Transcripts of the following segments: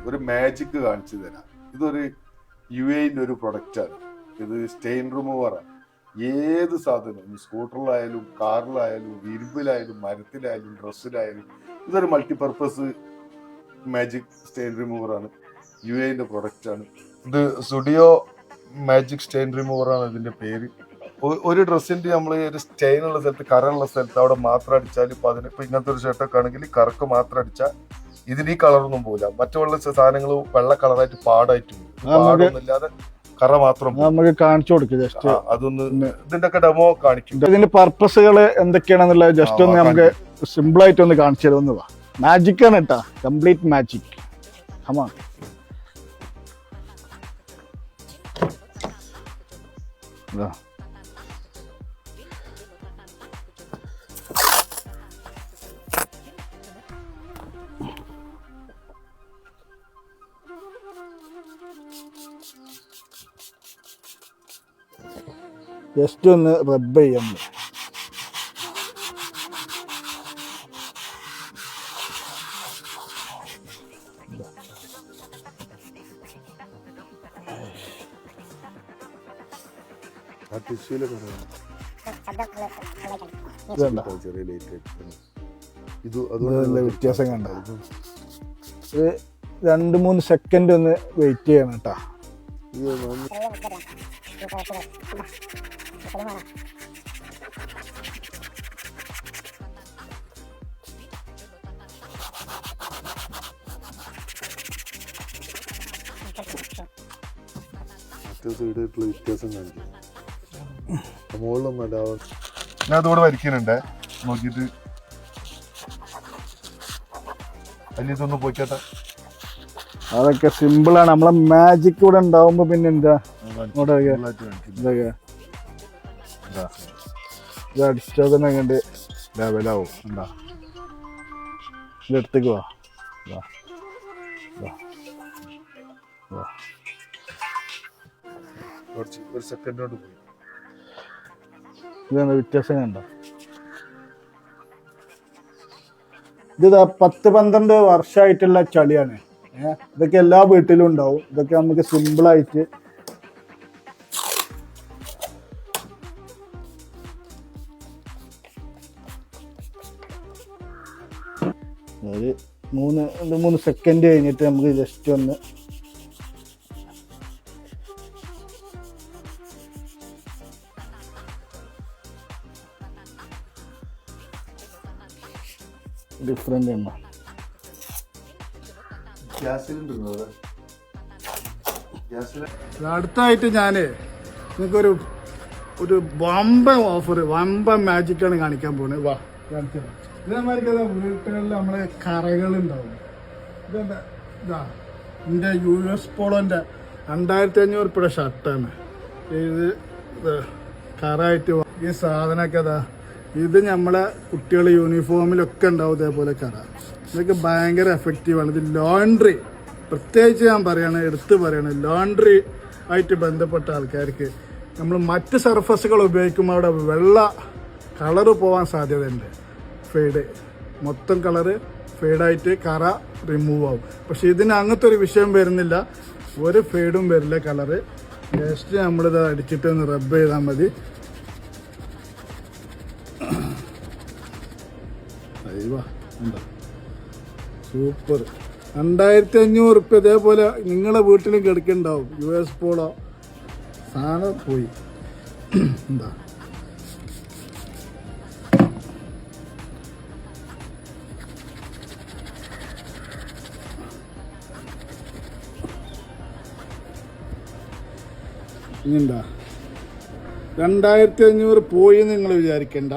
ഒരു മാജിക് കാണിച്ചു തരാം. ഇതൊരു UAE ഒരു പ്രൊഡക്റ്റാണ്. ഇത് സ്റ്റെയിൻ റിമൂവറാണ്. ഏത് സാധനവും സ്കൂട്ടറിലായാലും കാറിലായാലും ഇരുമ്പിലായാലും മരത്തിലായാലും ഡ്രസ്സിലായാലും ഇതൊരു മൾട്ടിപർപ്പസ് മാജിക് സ്റ്റെയിൻ റിമൂവറാണ്. UAE പ്രൊഡക്റ്റാണ് ഇത്. സ്റ്റുഡിയോ മാജിക് സ്റ്റെയിൻ റിമൂവറാണ് ഇതിന്റെ പേര്. ഒരു ഡ്രസ്സിന്റെ നമ്മൾ ഒരു സ്റ്റെയിൻ ഉള്ള സ്ഥലത്ത്, കറുള്ള സ്ഥലത്ത് അവിടെ മാത്രം അടിച്ചാൽ ഇപ്പൊ ഇങ്ങനത്തെ ഒരു ഷർട്ടൊക്കെ ആണെങ്കിൽ കറക്ക് മാത്രം അടിച്ചാൽ ഇതിന് ഈ കളറൊന്നും പോകില്ല. മറ്റുള്ള സാധനങ്ങൾ വെള്ള കളറായിട്ട് പാടായിട്ട് പാടൊന്നുമില്ലാതെ കറ മാത്രം നമുക്ക് കാണിച്ചു കൊടുക്കും. ജസ്റ്റ് അതൊന്ന് ഇതിന്റെ ഒക്കെ ഡെമോ കാണിക്കും. ഇതിന്റെ പർപ്പസുകൾ എന്തൊക്കെയാണെന്നുള്ളത് ജസ്റ്റ് ഒന്ന് നമുക്ക് സിമ്പിൾ ആയിട്ട് ഒന്ന് കാണിച്ചു തരുമെന്ന്. മാജിക് ആണ് കേട്ടാ, കംപ്ലീറ്റ് മാജിക്. ഹമാ ജസ്റ്റ് ഒന്ന് റബ്ബ് ചെയ്യാൻ. വ്യത്യാസം കണ്ട 2-3 സെക്കൻഡ് ഒന്ന് വെയിറ്റ് ചെയ്യണം കേട്ടാ. വ്യത്യാസം കാണിക്കും. ഞാൻ അതോടെ വരയ്ക്കുന്നുണ്ടേ, നോക്കിട്ട് അതൊന്നും പോയിക്കട്ടെ. അതൊക്കെ സിമ്പിളാണ്. നമ്മളെ മാജിക് ഇവിടെ ഉണ്ടാവുമ്പോ പിന്നെ എന്താ ഇത് അടിച്ചൊക്കെ കണ്ട് ലെവലാവും. എന്താ ഇതെടുത്തേക്ക് വാ. ഒരു സെക്കൻഡ് കൊണ്ട് പോയി. ഇതാണ് വ്യത്യാസം കണ്ട. ഇത് 10-12 വർഷമായിട്ടുള്ള ചളിയാണ്. ഇതൊക്കെ എല്ലാ വീട്ടിലും ഉണ്ടാവും. ഇതൊക്കെ നമുക്ക് സിമ്പിളായിട്ട് ഒരു 3 സെക്കൻഡ് കഴിഞ്ഞിട്ട് നമുക്ക് ജസ്റ്റ് ഒന്ന് ഡിഫറെന്റ് ആണ്. അടുത്തായിട്ട് ഞാന് നിങ്ങൾക്കൊരു വമ്പൻ ഓഫർ, വമ്പൻ മാജിക്കാണ് കാണിക്കാൻ പോകുന്നത്. വാ കാണിച്ചു തരാം. ഇതേമാതിരി വീട്ടുകളിൽ നമ്മളെ കറകളുണ്ടാവും. ഇതെന്താ ഇതാ എൻ്റെ US പോളോൻ്റെ 2500 ഷർട്ടാണ് ഇത്. കറായിട്ട് ഈ സാധനമൊക്കെ ഇതാ, ഇത് നമ്മളെ കുട്ടികളെ യൂണിഫോമിലൊക്കെ ഉണ്ടാവും ഇതേപോലെ കറ. ഇതൊക്കെ ഭയങ്കര എഫക്റ്റീവാണ്. ഇത് ലോണ്ട്രി, പ്രത്യേകിച്ച് ഞാൻ എടുത്ത് പറയണം, ലോണ്ട്രി ആയിട്ട് ബന്ധപ്പെട്ട ആൾക്കാർക്ക് നമ്മൾ മറ്റ് സർഫസുകൾ ഉപയോഗിക്കുമ്പോൾ അവിടെ വെള്ള കളറ് പോകാൻ സാധ്യതയുണ്ട്. ഫെയ്ഡ് മൊത്തം കളറ് ഫെയ്ഡായിട്ട് കറ റിമൂവ് ആവും. പക്ഷെ ഇതിന് അങ്ങനത്തെ ഒരു വിഷയം വരുന്നില്ല, ഒരു ഫെയ്ഡും വരില്ല കളറ്. ജസ്റ്റ് നമ്മളിത് അടിച്ചിട്ട് ഒന്ന് റബ്ബ് ചെയ്താൽ മതി. സൂപ്പർ. 2500 ഇതേപോലെ നിങ്ങളെ വീട്ടിലും കിടക്കുന്നുണ്ടാവും. US പോളോ സാധനം പോയി. എന്താ ഇനിണ്ടാ 2500 പോയി നിങ്ങൾ വിചാരിക്കണ്ട.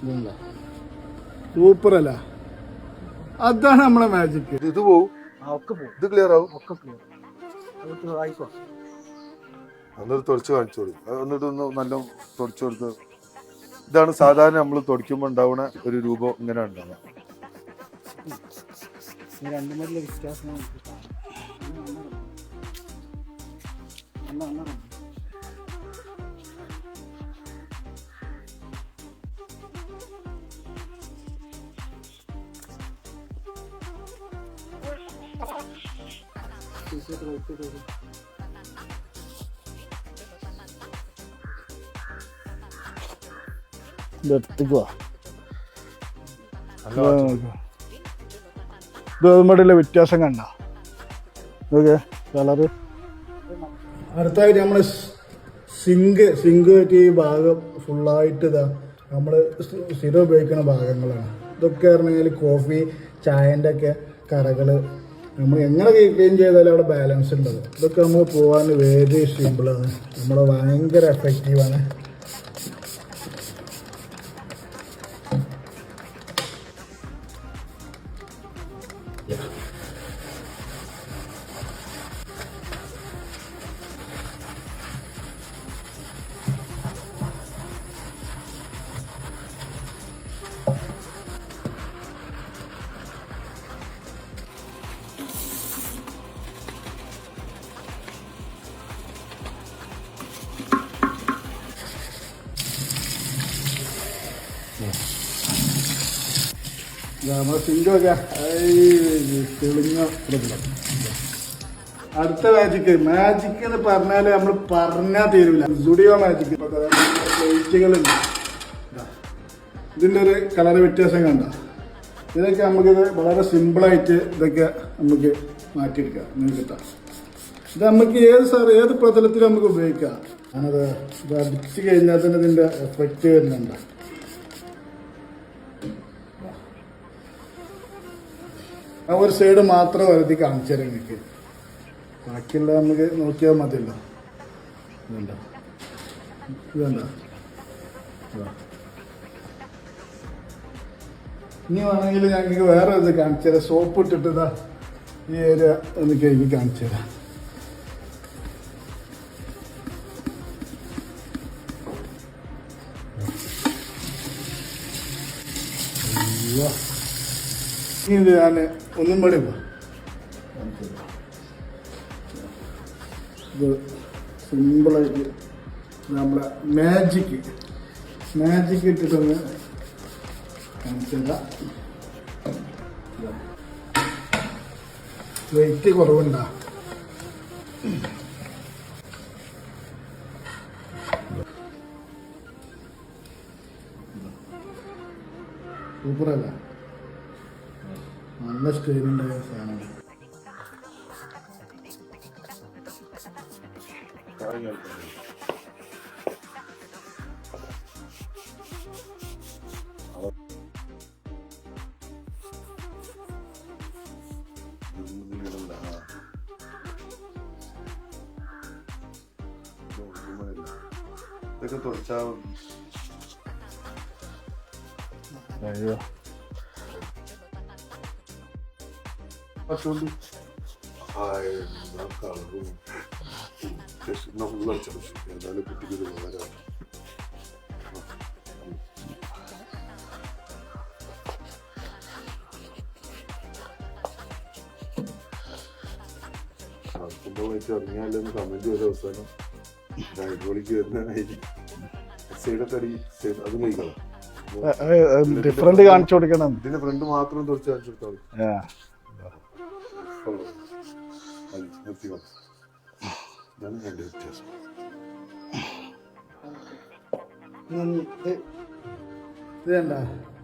ഇതെന്താ സൂപ്പർ അല്ല? അതാണ് നമ്മളെ മാജിക്. ഇത് പോവും, ഇത് ക്ലിയർ ആവും. എന്നിട്ട് തുടച്ച് കാണിച്ചു കൊടുക്കും. എന്നിട്ട് ഒന്ന് നല്ല തുടച്ചു കൊടുത്ത്. ഇതാണ് സാധാരണ നമ്മൾ തുടയ്ക്കുമ്പോൾ ഉണ്ടാവുന്ന ഒരു രൂപം. ഇങ്ങനെ ഉണ്ടാവുക. എടുത്തുക ഇതുമായിട്ടുള്ള വ്യത്യാസം കണ്ട ഇതൊക്കെ കളറ്. അടുത്തായിട്ട് നമ്മൾ സിങ്ക് ആയിട്ട് ഈ ഭാഗം ഫുള്ളായിട്ട് ഇതാ നമ്മൾ സ്ഥിരം ഉപയോഗിക്കുന്ന ഭാഗങ്ങളാണ്. ഇതൊക്കെ പറഞ്ഞാൽ കോഫി ചായൻ്റെ ഒക്കെ കറകൾ നമ്മൾ എങ്ങനെ ക്ലീൻ ചെയ്താലും അവിടെ ബാലൻസ് ഉണ്ടാവും. ഇതൊക്കെ നമ്മൾ പോകാൻ വെരി സിമ്പിളാണ്, നമ്മൾ ഭയങ്കര എഫക്റ്റീവാണ്. നമ്മുടെ സിങ്കൊക്കെ തെളിഞ്ഞ പ്രതലം. അടുത്ത മാജിക്ക് എന്ന് പറഞ്ഞാൽ നമ്മൾ പറഞ്ഞാൽ തീരില്ല. സ്റ്റുഡിയോ മാജിക് ലൈറ്റുകളുണ്ട്. ഇതിൻ്റെ ഒരു കളർ വ്യത്യാസം കണ്ട. ഇതൊക്കെ നമുക്കിത് വളരെ സിമ്പിളായിട്ട് ഇതൊക്കെ നമുക്ക് മാറ്റിയെടുക്കാം, കിട്ടാം. ഇത് നമുക്ക് ഏത് പ്രതലത്തിലും നമുക്ക് ഉപയോഗിക്കാം. ഞാനത് ഇത് അടിച്ച് കഴിഞ്ഞാൽ തന്നെ ഇതിൻ്റെ എഫക്റ്റ് വരുന്നുണ്ട്. ആ ഒരു സൈഡ് മാത്രം വരുത്തി കാണിച്ചു തരാം എനിക്ക്, ബാക്കിയുള്ള നമുക്ക് നോക്കിയാൽ മതിയല്ലോ. ഇതുണ്ടോ ഇനി വേണമെങ്കിൽ ഞങ്ങൾക്ക് വേറെ ഇത് കാണിച്ചു തരാം. സോപ്പ് ഇട്ടിട്ട് ഇതാ ഈ ഏരിയ ഒന്ന് കഴുകി കാണിച്ചു തരാം. ഇത് ഞാൻ ഒന്നും കൂടി ഇത് സിമ്പിളായിട്ട് നമ്മളെ മാജിക് ഇട്ടിട്ടൊന്ന് കാണിച്ചതാ. വെയിറ്റ് കുറവുണ്ടാ. സൂപ്പറല്ല, നല്ല സ്റ്റൈലുണ്ടായ സാധനം. ഇതൊക്കെ തുടച്ചാൽ അയ്യോ കളറും നമ്മളടിച്ച ഏതായാലും കുട്ടിക്കൊരു ഉപകാരമാണ്. ഫുട്ബോളായിട്ട് ഇറങ്ങിയാലെന്ന് കമന്റ് ചെയ്ത അവസാനം ഹൈഡ്രോളിക്ക് വരുന്നതായിരിക്കും. സൈഡൊക്കെ അടി അത് കഴിക്കണം. ഡിഫറെന്റ് കാണിച്ചു കൊടുക്കണം. ഇതിന്റെ ഫ്രണ്ട് മാത്രം തുറച്ച് കാണിച്ചു കൊടുത്താൽ ഇതാണ് രണ്ട് വ്യത്യാസം. ഇത് കണ്ട,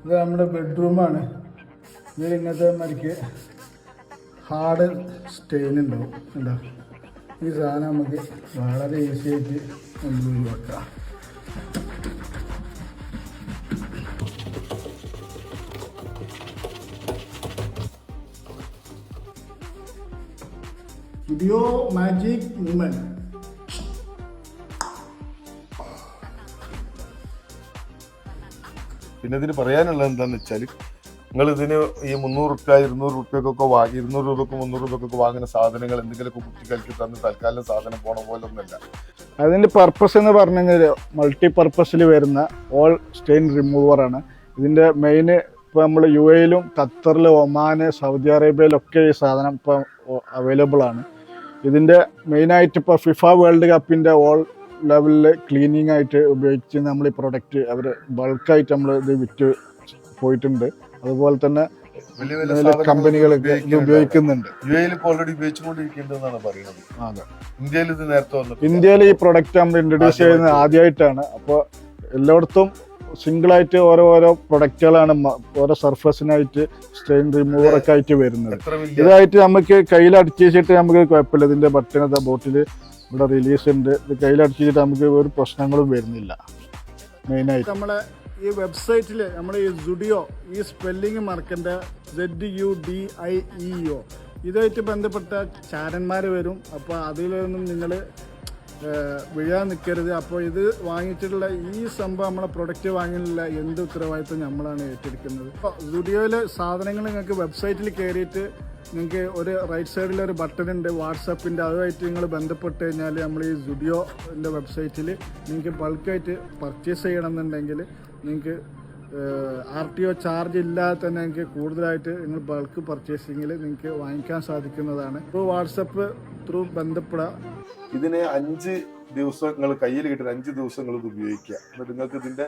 ഇത് നമ്മുടെ ബെഡ്റൂമാണ്. ഇത് ഇങ്ങനത്തെ മരിക്ക് ഹാർഡ് സ്റ്റെയിൻ ഉണ്ടാവും. ഉണ്ടോ? ഈ സാധനം നമുക്ക് വളരെ ഈസി ആയിട്ട് നമുക്ക് ഒഴിവാക്കാം. Studio magic movement. പിന്നെ ഇതിന് പറയാനുള്ളത് എന്താണെന്ന് വെച്ചാൽ, നിങ്ങൾ ഇതിന് ഈ 300 റുപ്യ 200 റുപ്യക്കൊക്കെ 200 രൂപക്കും 300 രൂപക്കൊക്കെ വാങ്ങുന്ന സാധനങ്ങൾ എന്തെങ്കിലുമൊക്കെ കുട്ടികൾക്ക് തന്ന് തൽക്കാലം സാധനം പോണ പോലെ ഒന്നുമല്ല. അതിൻ്റെ പർപ്പസ് എന്ന് പറഞ്ഞു കഴിഞ്ഞാൽ മൾട്ടി പർപ്പസിൽ വരുന്ന ഓൾ സ്റ്റെയിൻ റിമൂവറാണ്. ഇതിൻ്റെ മെയിൻ ഇപ്പോൾ നമ്മൾ UAE-ലും ഖത്തറിൽ, ഒമാന്, സൗദി അറേബ്യയിലൊക്കെ ഈ സാധനം ഇപ്പോൾ അവൈലബിൾ ആണ്. ഇതിൻ്റെ മെയിനായിട്ട് ഇപ്പോൾ ഫിഫ വേൾഡ് കപ്പിൻ്റെ ഓൾ ലെവലിൽ ക്ലീനിങ് ആയിട്ട് ഉപയോഗിച്ച് നമ്മൾ ഈ പ്രൊഡക്റ്റ് അവർ ബൾക്കായിട്ട് നമ്മൾ ഇത് വിറ്റ് പോയിട്ടുണ്ട്. അതുപോലെ തന്നെ വലിയ വലിയ കമ്പനികളൊക്കെ ഇത് ഉപയോഗിക്കുന്നുണ്ട്. UAE ഇപ്പോൾ ഓൾറെഡി ഉപയോഗിച്ചുകൊണ്ടിരിക്കുന്നുണ്ടെന്നാണ് പറയുന്നത്. അതെ, ഇന്ത്യയിൽ ഇത് നേരത്തെ വന്നു. ഇന്ത്യയിൽ ഈ പ്രൊഡക്റ്റ് നമ്മൾ ഇൻട്രൊഡ്യൂസ് ചെയ്യുന്നത് ആദ്യമായിട്ടാണ്. അപ്പോൾ എല്ലായിടത്തും സിംഗിളായിട്ട് ഓരോ പ്രൊഡക്റ്റുകളാണ് ഓരോ സർഫസിനായിട്ട് സ്റ്റെയിൻ റിമൂവർ ഒക്കെ ആയിട്ട് വരുന്നത്. ഇതായിട്ട് നമുക്ക് കയ്യിലടിച്ച് വെച്ചിട്ട് നമുക്ക് കുഴപ്പമില്ല. ഇതിന്റെ ബട്ടൺ ബോട്ടിൽ ഇവിടെ റിലീസ് ഉണ്ട്. ഇത് കയ്യിലടിച്ച് വെച്ചിട്ട് നമുക്ക് ഒരു പ്രശ്നങ്ങളും വരുന്നില്ല. മെയിനായിട്ട് നമ്മളെ ഈ വെബ്സൈറ്റിൽ നമ്മൾ ഈ സുഡിയോ, ഈ സ്പെല്ലിങ് മറക്കേണ്ട ZUDIEO, ഇതുമായിട്ട് ബന്ധപ്പെട്ട ചാരന്മാർ വരും. അപ്പോൾ അതിലൊന്നും നിങ്ങൾ വീഴാൻ നിൽക്കരുത്. അപ്പോൾ ഇത് വാങ്ങിച്ചിട്ടുള്ള ഈ സംഭവം നമ്മളെ പ്രൊഡക്റ്റ് വാങ്ങിയുള്ള എന്ത് ഉത്തരവാദിത്വം നമ്മളാണ് ഏറ്റെടുക്കുന്നത്. അപ്പോൾ സുഡിയോയിലെ സാധനങ്ങൾ നിങ്ങൾക്ക് വെബ്സൈറ്റിൽ കയറിയിട്ട് നിങ്ങൾക്ക് ഒരു റൈറ്റ് സൈഡിൽ ഒരു ബട്ടൺ ഉണ്ട് വാട്സാപ്പിൻ്റെ, അതുമായിട്ട് നിങ്ങൾ ബന്ധപ്പെട്ട് കഴിഞ്ഞാൽ നമ്മൾ ഈ സുഡിയോൻ്റെ വെബ്സൈറ്റിൽ നിങ്ങൾക്ക് ബൾക്കായിട്ട് പർച്ചേസ് ചെയ്യണമെന്നുണ്ടെങ്കിൽ നിങ്ങൾക്ക് RTO ചാർജ് ഇല്ലാതെ തന്നെ നിങ്ങൾക്ക് കൂടുതലായിട്ട് നിങ്ങൾ ബൾക്ക് പർച്ചേസിങ്ങിൽ നിങ്ങൾക്ക് വാങ്ങിക്കാൻ സാധിക്കുന്നതാണ്. ഇപ്പോൾ വാട്സപ്പ് ത്രൂ ബന്ധപ്പെടുക. ഇതിനെ 5 ദിവസം നിങ്ങൾ കയ്യിൽ കിട്ടുന്ന 5 ദിവസം നിങ്ങൾ ഇത് ഉപയോഗിക്കുക. എന്നിട്ട് നിങ്ങൾക്ക് ഇതിന്റെ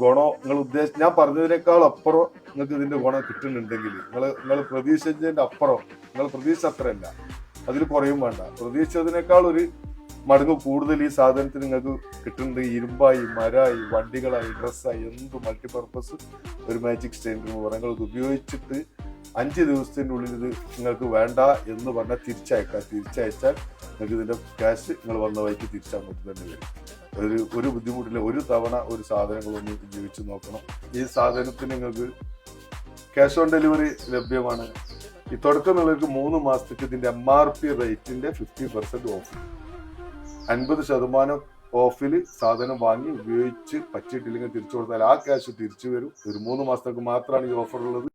ഗുണം ഞാൻ പറഞ്ഞതിനേക്കാൾ അപ്പുറം നിങ്ങൾക്ക് ഇതിന്റെ ഗുണം കിട്ടുന്നുണ്ടെങ്കിൽ നിങ്ങൾ പ്രതീക്ഷിച്ചതിന്റെ അപ്പുറം, നിങ്ങൾ പ്രതീക്ഷിച്ച അത്രയല്ല, അതിൽ കുറയും വേണ്ട, പ്രതീക്ഷിച്ചതിനേക്കാൾ ഒരു മടങ്ങ് കൂടുതൽ ഈ സാധനത്തിന് നിങ്ങൾക്ക് കിട്ടുന്നുണ്ട്. ഇരുമ്പായി, മരമായി, വണ്ടികളായി, ഡ്രസ്സായി, എന്ത് മൾട്ടിപർപ്പസ് ഒരു മാജിക് സ്റ്റെയിൻ റിമൂവർ. നിങ്ങൾ ഇത് ഉപയോഗിച്ചിട്ട് 5 ദിവസത്തിൻ്റെ ഉള്ളിൽ ഇത് നിങ്ങൾക്ക് വേണ്ട എന്ന് പറഞ്ഞാൽ തിരിച്ചയച്ചാൽ നിങ്ങൾക്ക് ഇതിന്റെ ക്യാഷ് നിങ്ങൾ വന്ന വഴിക്ക് തിരിച്ചങ്ങോട്ട് തന്നെ വരും. ഒരു ബുദ്ധിമുട്ടില്ല. ഒരു തവണ ഒരു സാധനങ്ങളൊന്ന് ഉപയോഗിച്ച് നോക്കണം. ഈ സാധനത്തിന് നിങ്ങൾക്ക് ക്യാഷ് ഓൺ ഡെലിവറി ലഭ്യമാണ്. ഈ തുടക്കം നിങ്ങൾക്ക് 3 മാസത്തേക്ക് ഇതിന്റെ MRP റേറ്റിന്റെ 50% ഓഫ്, 50% ഓഫിൽ സാധനം വാങ്ങി ഉപയോഗിച്ച് പറ്റിയിട്ടില്ലെങ്കിൽ തിരിച്ചു കൊടുത്താൽ ആ ക്യാഷ് തിരിച്ചു വരും. ഒരു 3 മാസത്തേക്ക് മാത്രമാണ് ഈ ഓഫർ ഉള്ളത്.